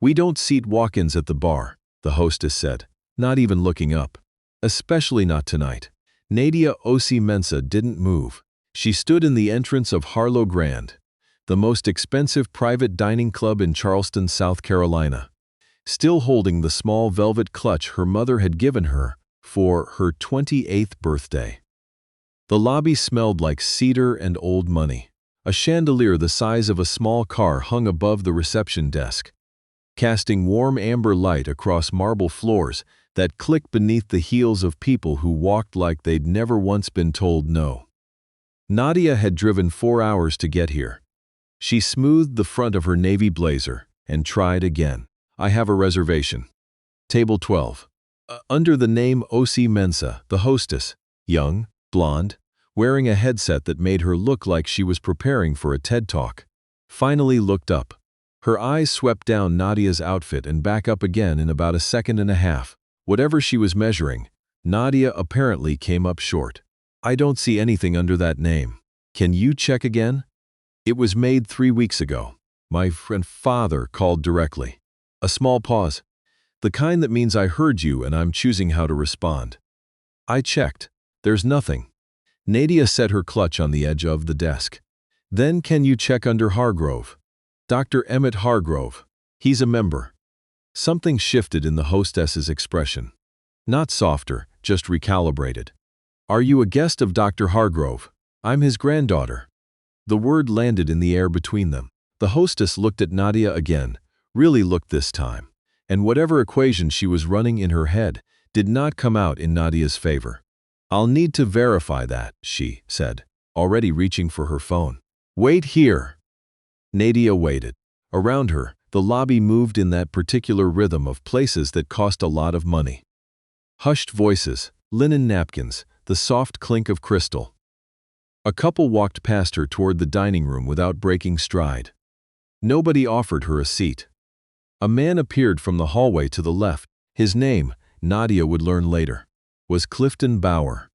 "We don't seat walk-ins at the bar," the hostess said, not even looking up. "Especially not tonight." Nadia Mensa didn't move. She stood in the entrance of Harlow Grand, the most expensive private dining club in Charleston, South Carolina, still holding the small velvet clutch her mother had given her for her 28th birthday. The lobby smelled like cedar and old money. A chandelier the size of a small car hung above the reception desk, casting warm amber light across marble floors that clicked beneath the heels of people who walked like they'd never once been told no. Nadia had driven 4 hours to get here. She smoothed the front of her navy blazer and tried again. "I have a reservation. Table 12. Under the name Mensa, the hostess, young, blonde, wearing a headset that made her look like she was preparing for a TED Talk, finally looked up. Her eyes swept down Nadia's outfit and back up again in about a second and a half. Whatever she was measuring, Nadia apparently came up short. "I don't see anything under that name. Can you check again?" "It was made 3 weeks ago." My father called directly. A small pause. "The kind that means I heard you and I'm choosing how to respond." "I checked. There's nothing." Nadia set her clutch on the edge of the desk. "Then can you check under Hargrove? Dr. Emmett Hargrove. He's a member." Something shifted in the hostess's expression. Not softer, just recalibrated. "Are you a guest of Dr. Hargrove?" "I'm his granddaughter." The word landed in the air between them. The hostess looked at Nadia again, really looked this time, and whatever equation she was running in her head did not come out in Nadia's favor. "I'll need to verify that," she said, already reaching for her phone. "Wait here." Nadia waited. Around her, the lobby moved in that particular rhythm of places that cost a lot of money. Hushed voices, linen napkins, the soft clink of crystal. A couple walked past her toward the dining room without breaking stride. Nobody offered her a seat. A man appeared from the hallway to the left. His name, Nadia would learn later, was Clifton Bauer,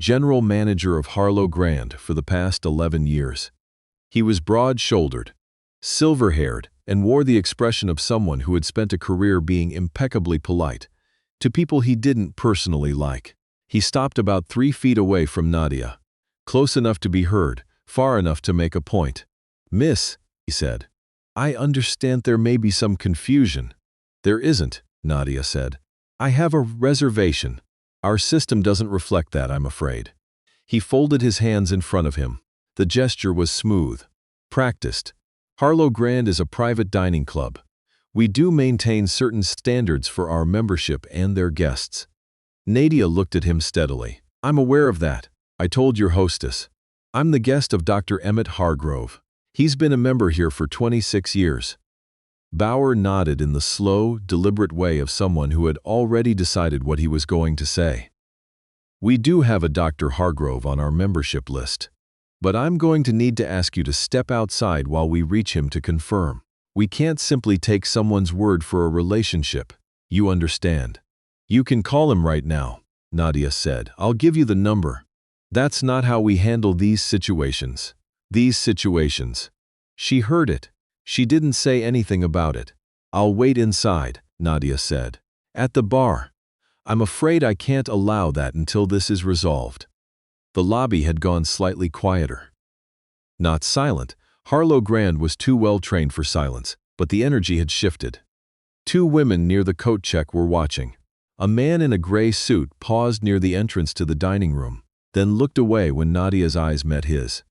general manager of Harlow Grand for the past 11 years. He was broad-shouldered, silver-haired, and wore the expression of someone who had spent a career being impeccably polite to people he didn't personally like. He stopped about 3 feet away from Nadia, close enough to be heard, far enough to make a point. "Miss," he said, "I understand there may be some confusion." "There isn't," Nadia said. "I have a reservation. Our system doesn't reflect that, I'm afraid." He folded his hands in front of him. The gesture was smooth, practiced. "Harlow Grand is a private dining club. We do maintain certain standards for our membership and their guests." Nadia looked at him steadily. "I'm aware of that. I told your hostess. I'm the guest of Dr. Emmett Hargrove. He's been a member here for 26 years. Bauer nodded in the slow, deliberate way of someone who had already decided what he was going to say. "We do have a Dr. Hargrove on our membership list, but I'm going to need to ask you to step outside while we reach him to confirm. We can't simply take someone's word for a relationship. You understand?" "You can call him right now," Nadia said. "I'll give you the number." "That's not how we handle these situations." "These situations." She heard it. She didn't say anything about it. "I'll wait inside," Nadia said. "At the bar. I'm afraid I can't allow that until this is resolved." The lobby had gone slightly quieter. Not silent. Harlow Grand was too well trained for silence, but the energy had shifted. 2 women near the coat check were watching. A man in a gray suit paused near the entrance to the dining room, then looked away when Nadia's eyes met his.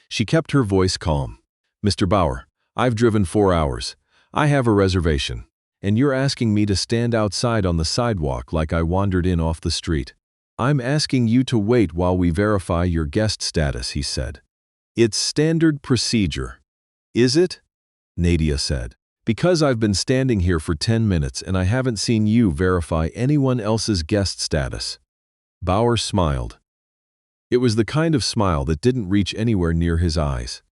She kept her voice calm. "Mr. Bauer, I've driven 4 hours. I have a reservation, and you're asking me to stand outside on the sidewalk like I wandered in off the street. I'm asking you to wait while we verify your guest status," he said. "It's standard procedure." "Is it?" Nadia said. "Because I've been standing here for 10 minutes and I haven't seen you verify anyone else's guest status." Bauer smiled. It was the kind of smile that didn't reach anywhere near his eyes.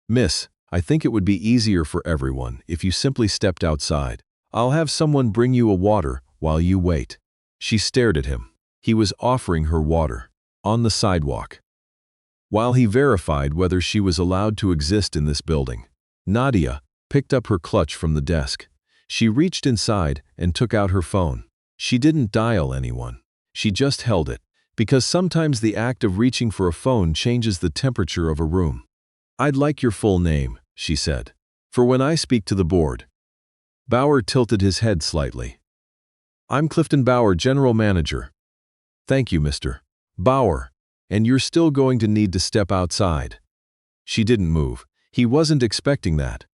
"Miss, I think it would be easier for everyone if you simply stepped outside. I'll have someone bring you a water while you wait." She stared at him. He was offering her water, on the sidewalk, while he verified whether she was allowed to exist in this building. Nadia picked up her clutch from the desk. She reached inside and took out her phone. She didn't dial anyone. She just held it, because sometimes the act of reaching for a phone changes the temperature of a room. "I'd like your full name," she said, "for when I speak to the board." Bauer tilted his head slightly. "I'm Clifton Bauer, General Manager." "Thank you, Mr. Bauer. And you're still going to need to step outside." She didn't move. He wasn't expecting that.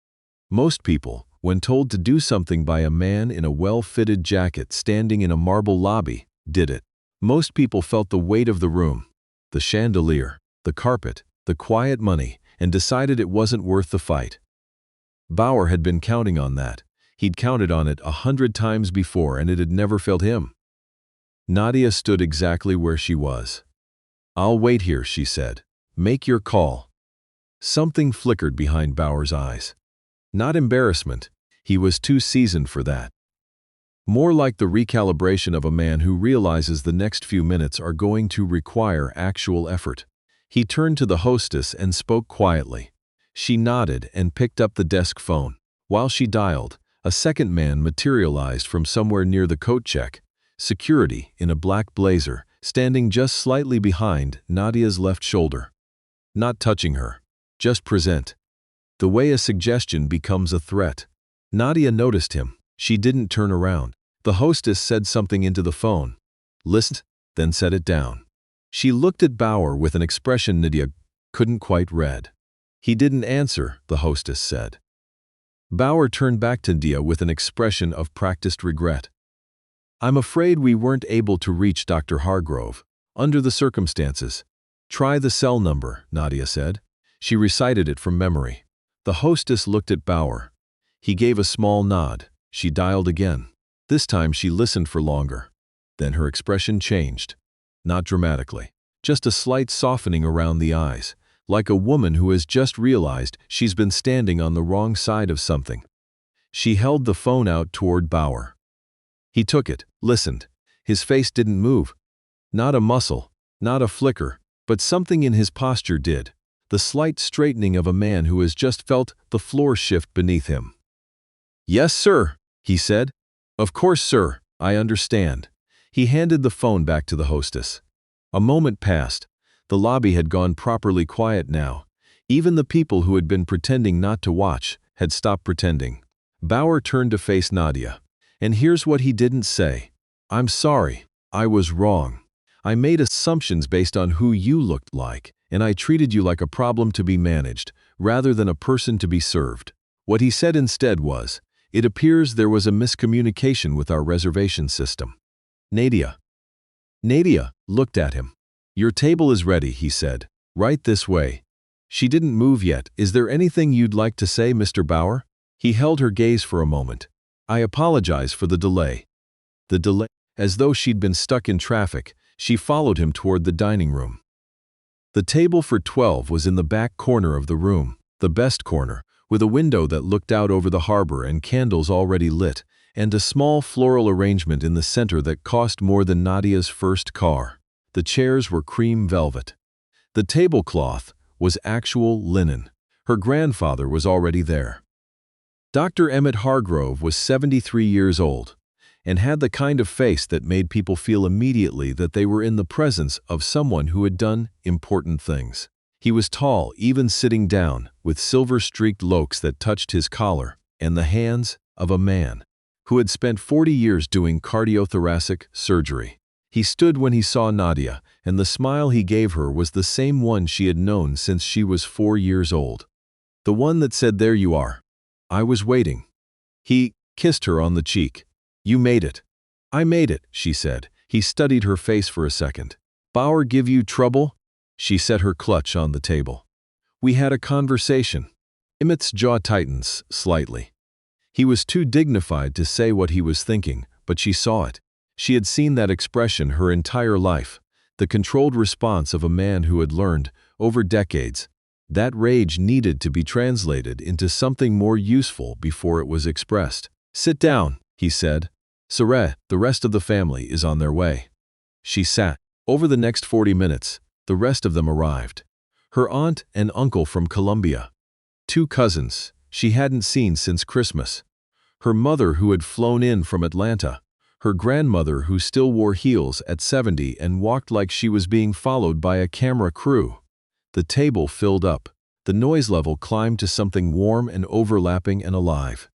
Most people, when told to do something by a man in a well-fitted jacket standing in a marble lobby, did it. Most people felt the weight of the room, the chandelier, the carpet, the quiet money, and decided it wasn't worth the fight. Bauer had been counting on that. He'd counted on it 100 times before, and it had never failed him. Nadia stood exactly where she was. "I'll wait here," she said. "Make your call." Something flickered behind Bauer's eyes. Not embarrassment. He was too seasoned for that. More like the recalibration of a man who realizes the next few minutes are going to require actual effort. He turned to the hostess and spoke quietly. She nodded and picked up the desk phone. While she dialed, a second man materialized from somewhere near the coat check. Security, in a black blazer, standing just slightly behind Nadia's left shoulder. Not touching her. Just present. The way a suggestion becomes a threat. Nadia noticed him. She didn't turn around. The hostess said something into the phone. Listened, then set it down. She looked at Bauer with an expression Nadia couldn't quite read. "He didn't answer," the hostess said. Bauer turned back to Nadia with an expression of practiced regret. "I'm afraid we weren't able to reach Dr. Hargrove, under the circumstances." "Try the cell number," Nadia said. She recited it from memory. The hostess looked at Bauer. He gave a small nod. She dialed again. This time she listened for longer. Then her expression changed. Not dramatically. Just a slight softening around the eyes, like a woman who has just realized she's been standing on the wrong side of something. She held the phone out toward Bauer. He took it, listened. His face didn't move. Not a muscle, not a flicker, but something in his posture did. The slight straightening of a man who has just felt the floor shift beneath him. "Yes, sir," he said. "Of course, sir, I understand." He handed the phone back to the hostess. A moment passed. The lobby had gone properly quiet now. Even the people who had been pretending not to watch had stopped pretending. Bauer turned to face Nadia. "And here's what he didn't say. I'm sorry. I was wrong. I made assumptions based on who you looked like, and I treated you like a problem to be managed, rather than a person to be served." What he said instead was, "It appears there was a miscommunication with our reservation system." Nadia looked at him. "Your table is ready," he said. "Right this way." She didn't move yet. "Is there anything you'd like to say, Mr. Bauer?" He held her gaze for a moment. "I apologize for the delay." The delay? As though she'd been stuck in traffic, she followed him toward the dining room. The table for 12 was in the back corner of the room, the best corner, with a window that looked out over the harbor and candles already lit, and a small floral arrangement in the center that cost more than Nadia's first car. The chairs were cream velvet. The tablecloth was actual linen. Her grandfather was already there. Dr. Emmett Hargrove was 73 years old, and had the kind of face that made people feel immediately that they were in the presence of someone who had done important things. He was tall, even sitting down, with silver-streaked locks that touched his collar, and the hands of a man who had spent 40 years doing cardiothoracic surgery. He stood when he saw Nadia, and the smile he gave her was the same one she had known since she was 4 years old. The one that said, "There you are. I was waiting." He kissed her on the cheek. "You made it." "I made it," she said. He studied her face for a second. "Bauer give you trouble?" She set her clutch on the table. "We had a conversation." Emmett's jaw tightens slightly. He was too dignified to say what he was thinking, but she saw it. She had seen that expression her entire life, the controlled response of a man who had learned, over decades, that rage needed to be translated into something more useful before it was expressed. "Sit down," he said. "Sarah, the rest of the family is on their way." She sat. Over the next 40 minutes, the rest of them arrived. Her aunt and uncle from Colombia. 2 cousins she hadn't seen since Christmas. Her mother who had flown in from Atlanta. Her grandmother who still wore heels at 70 and walked like she was being followed by a camera crew. The table filled up. The noise level climbed to something warm and overlapping and alive.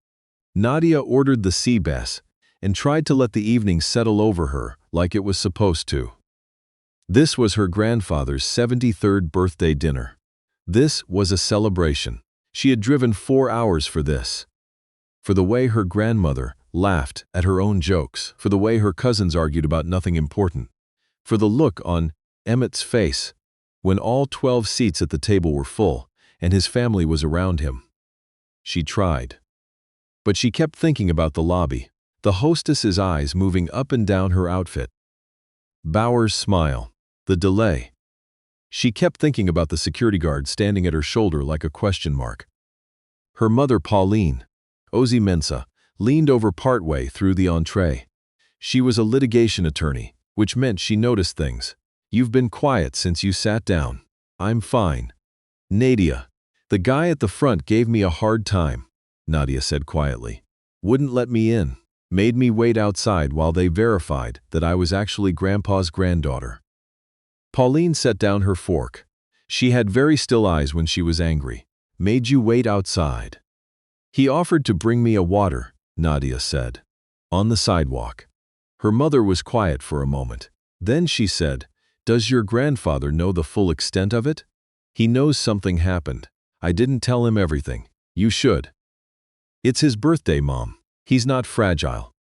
Nadia ordered the sea bass and tried to let the evening settle over her like it was supposed to. This was her grandfather's 73rd birthday dinner. This was a celebration. She had driven 4 hours for this. For the way her grandmother laughed at her own jokes, for the way her cousins argued about nothing important, for the look on Emmett's face when all 12 seats at the table were full and his family was around him. She tried. But she kept thinking about the lobby, the hostess's eyes moving up and down her outfit. Bauer's smile, the delay. She kept thinking about the security guard standing at her shoulder like a question mark. Her mother, Pauline, Ozzy Mensah, leaned over partway through the entree. She was a litigation attorney, which meant she noticed things. "You've been quiet since you sat down." "I'm fine." "Nadia, the guy at the front gave me a hard time," Nadia said quietly. "Wouldn't let me in. Made me wait outside while they verified that I was actually Grandpa's granddaughter." Pauline set down her fork. She had very still eyes when she was angry. "Made you wait outside." "He offered to bring me a water," Nadia said. "On the sidewalk." Her mother was quiet for a moment. Then she said, "Does your grandfather know the full extent of it?" "He knows something happened. I didn't tell him everything. You should." "It's his birthday, Mom. He's not fragile."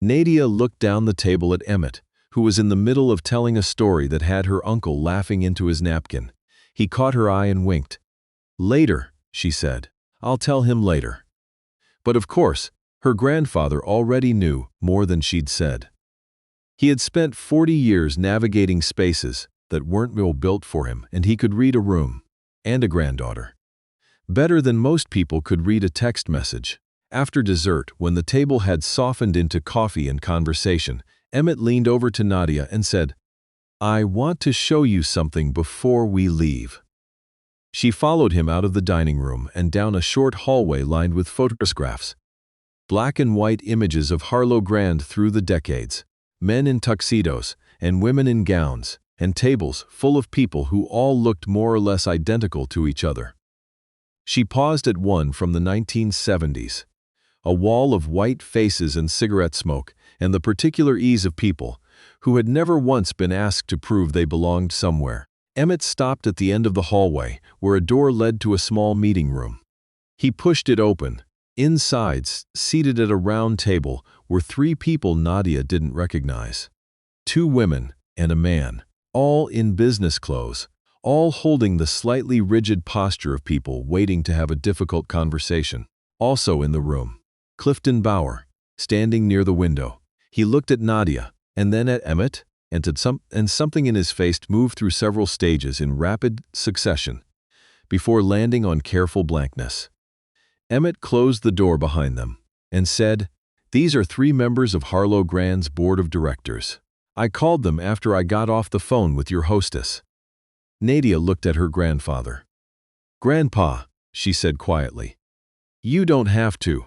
Nadia looked down the table at Emmett, who was in the middle of telling a story that had her uncle laughing into his napkin. He caught her eye and winked. "Later," she said. "I'll tell him later." But of course, her grandfather already knew more than she'd said. He had spent 40 years navigating spaces that weren't well built for him, and he could read a room and a granddaughter better than most people could read a text message. After dessert, when the table had softened into coffee and conversation, Emmett leaned over to Nadia and said, "I want to show you something before we leave." She followed him out of the dining room and down a short hallway lined with photographs. Black and white images of Harlow Grand through the decades, men in tuxedos and women in gowns, and tables full of people who all looked more or less identical to each other. She paused at one from the 1970s. A wall of white faces and cigarette smoke, and the particular ease of people who had never once been asked to prove they belonged somewhere. Emmett stopped at the end of the hallway, where a door led to a small meeting room. He pushed it open. Inside, seated at a round table, were 3 people Nadia didn't recognize. 2 women and a man, all in business clothes, all holding the slightly rigid posture of people waiting to have a difficult conversation. Also in the room, Clifton Bauer, standing near the window. He looked at Nadia, and then at Emmett, and something in his face moved through several stages in rapid succession, before landing on careful blankness. Emmett closed the door behind them and said, "These are 3 members of Harlow Grand's board of directors. I called them after I got off the phone with your hostess." Nadia looked at her grandfather. "Grandpa," she said quietly. "You don't have to."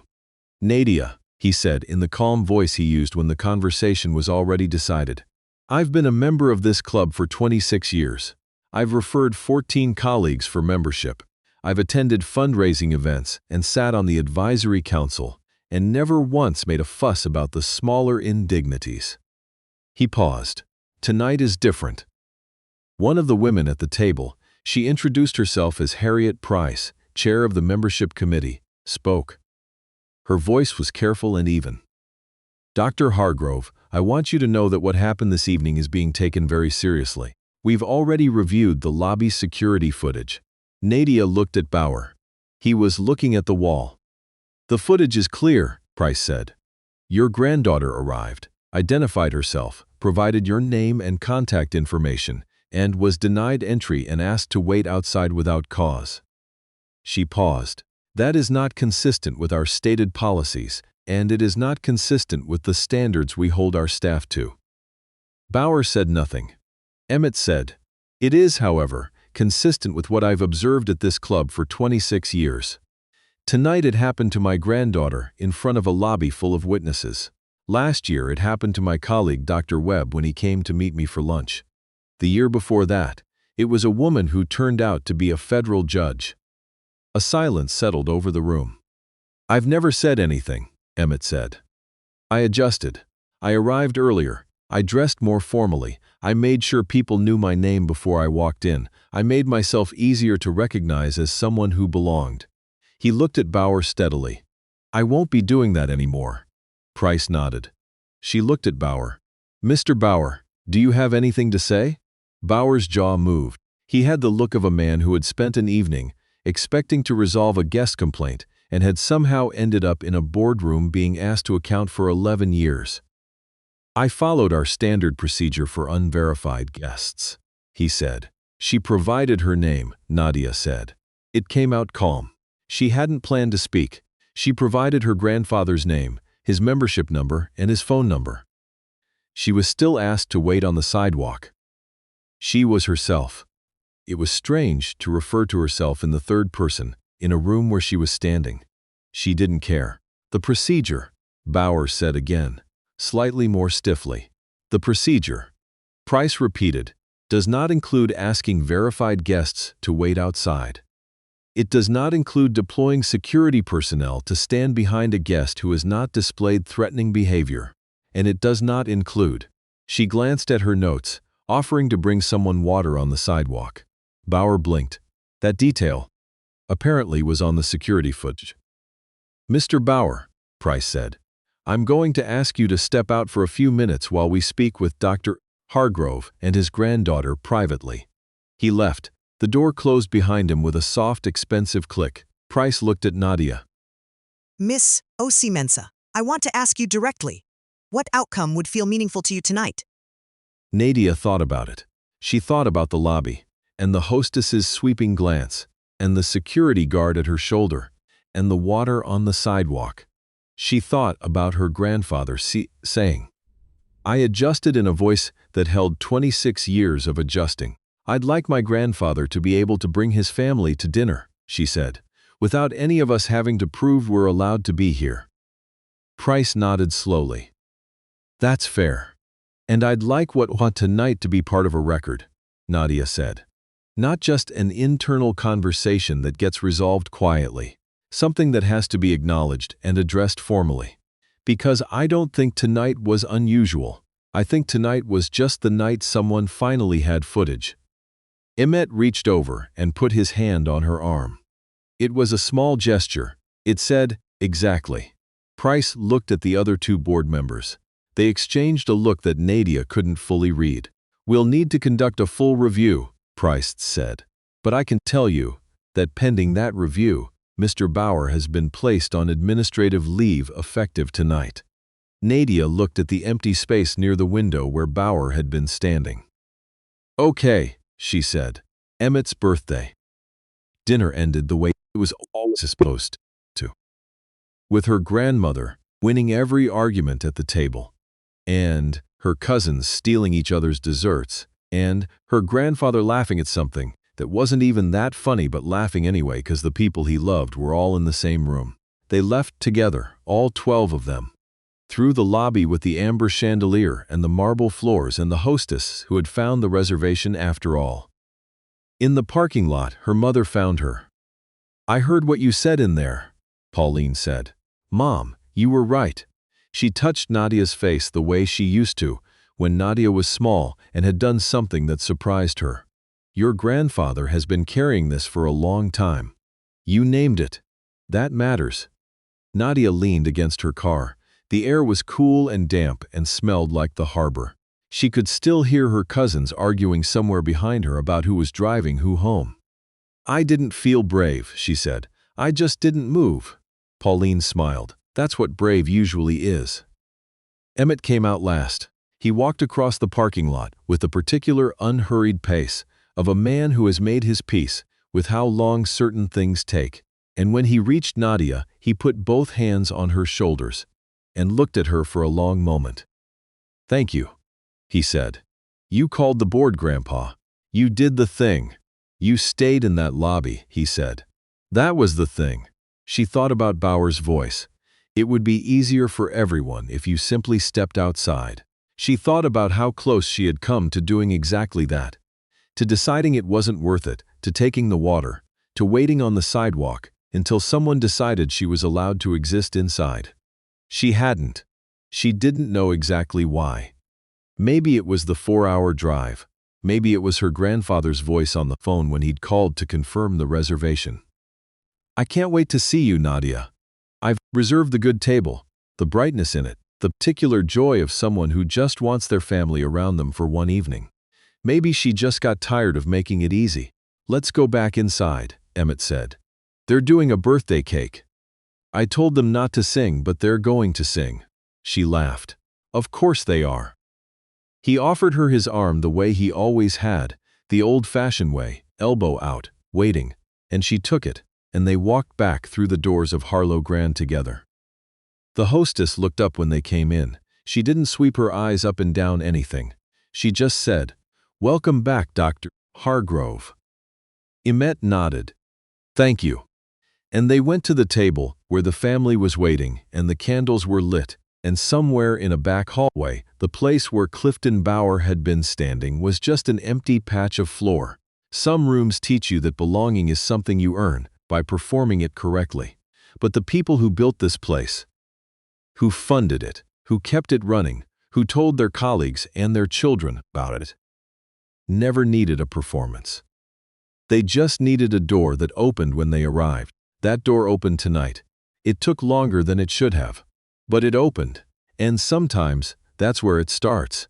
"Nadia," he said in the calm voice he used when the conversation was already decided. "I've been a member of this club for 26 years. I've referred 14 colleagues for membership. I've attended fundraising events and sat on the advisory council and never once made a fuss about the smaller indignities." He paused. "Tonight is different." One of the women at the table, she introduced herself as Harriet Price, chair of the membership committee, spoke. Her voice was careful and even. "Dr. Hargrove, I want you to know that what happened this evening is being taken very seriously. We've already reviewed the lobby security footage." Nadia looked at Bauer. He was looking at the wall. "The footage is clear," Price said. "Your granddaughter arrived, identified herself, provided your name and contact information, and was denied entry and asked to wait outside without cause." She paused. "That is not consistent with our stated policies, and it is not consistent with the standards we hold our staff to." Bauer said nothing. Emmett said, "It is, however, consistent with what I've observed at this club for 26 years. Tonight it happened to my granddaughter in front of a lobby full of witnesses. Last year it happened to my colleague Dr. Webb when he came to meet me for lunch. The year before that, it was a woman who turned out to be a federal judge. A silence settled over the room. "I've never said anything," Emmett said. I adjusted. I arrived earlier. I dressed more formally. I made sure people knew my name before I walked in. I made myself easier to recognize as someone who belonged. He looked at Bauer steadily. "I won't be doing that anymore." Price nodded. She looked at Bauer. "Mr. Bauer, do you have anything to say?" Bauer's jaw moved. He had the look of a man who had spent an evening expecting to resolve a guest complaint and had somehow ended up in a boardroom being asked to account for 11 years. "I followed our standard procedure for unverified guests," he said. "She provided her name," Nadia said. It came out calm. She hadn't planned to speak. She provided her grandfather's name, his membership number, and his phone number. She was still asked to wait on the sidewalk. She was herself. It was strange to refer to herself in the third person, in a room where she was standing. She didn't care. "The procedure," Bauer said again, slightly more stiffly. "The procedure," Price repeated, "does not include asking verified guests to wait outside. It does not include deploying security personnel to stand behind a guest who has not displayed threatening behavior. And it does not include." She glanced at her notes, offering to bring someone water on the sidewalk. Bauer blinked. That detail, apparently, was on the security footage. "Mr. Bauer," Price said, "I'm going to ask you to step out for a few minutes while we speak with Dr. Hargrove and his granddaughter privately." He left. The door closed behind him with a soft, expensive click. Price looked at Nadia. "Miss Mensa, I want to ask you directly. What outcome would feel meaningful to you tonight?" Nadia thought about it. She thought about the lobby, and the hostess's sweeping glance, and the security guard at her shoulder, and the water on the sidewalk. She thought about her grandfather saying. I adjusted in a voice that held 26 years of adjusting. "I'd like my grandfather to be able to bring his family to dinner," she said, "without any of us having to prove we're allowed to be here." Price nodded slowly. "That's fair. And I'd like what tonight to be part of a record," Nadia said. "Not just an internal conversation that gets resolved quietly, something that has to be acknowledged and addressed formally. Because I don't think tonight was unusual. I think tonight was just the night someone finally had footage." Emmett reached over and put his hand on her arm. It was a small gesture. It said, "Exactly." Price looked at the other two board members. They exchanged a look that Nadia couldn't fully read. "We'll need to conduct a full review," Price said. "But I can tell you that pending that review, Mr. Bauer has been placed on administrative leave effective tonight." Nadia looked at the empty space near the window where Bauer had been standing. "Okay," she said. "Emmett's birthday." Dinner ended the way it was always supposed to. With her grandmother winning every argument at the table, and her cousins stealing each other's desserts, and her grandfather laughing at something that wasn't even that funny but laughing anyway because the people he loved were all in the same room. They left together, all 12 of them, through the lobby with the amber chandelier and the marble floors and the hostess who had found the reservation after all. In the parking lot, her mother found her. "I heard what you said in there," Pauline said. "Mom, you were right." She touched Nadia's face the way she used to when Nadia was small and had done something that surprised her. "Your grandfather has been carrying this for a long time. You named it. That matters." Nadia leaned against her car. The air was cool and damp and smelled like the harbor. She could still hear her cousins arguing somewhere behind her about who was driving who home. "I didn't feel brave," she said. "I just didn't move." Pauline smiled. "That's what brave usually is." Emmett came out last. He walked across the parking lot with the particular unhurried pace of a man who has made his peace with how long certain things take. And when he reached Nadia, he put both hands on her shoulders and looked at her for a long moment. "Thank you," he said. "You called the board, Grandpa. You did the thing. You stayed in that lobby," he said. "That was the thing." She thought about Bauer's voice. It would be easier for everyone if you simply stepped outside. She thought about how close she had come to doing exactly that. To deciding it wasn't worth it, to taking the water, to waiting on the sidewalk until someone decided she was allowed to exist inside. She hadn't. She didn't know exactly why. Maybe it was the 4-hour drive. Maybe it was her grandfather's voice on the phone when he'd called to confirm the reservation. "I can't wait to see you, Nadia. I've reserved the good table," the brightness in it, the particular joy of someone who just wants their family around them for one evening. Maybe she just got tired of making it easy. "Let's go back inside," Emmett said. "They're doing a birthday cake." "I told them not to sing, but they're going to sing." She laughed. "Of course they are." He offered her his arm the way he always had, the old-fashioned way, elbow out, waiting, and she took it, and they walked back through the doors of Harlow Grand together. The hostess looked up when they came in. She didn't sweep her eyes up and down anything. She just said, "Welcome back, Dr. Hargrove." Emmett nodded. "Thank you." And they went to the table where the family was waiting and the candles were lit, and somewhere in a back hallway, the place where Clifton Bauer had been standing was just an empty patch of floor. Some rooms teach you that belonging is something you earn by performing it correctly. But the people who built this place, who funded it, who kept it running, who told their colleagues and their children about it, never needed a performance. They just needed a door that opened when they arrived. That door opened tonight. It took longer than it should have. But it opened, and sometimes that's where it starts.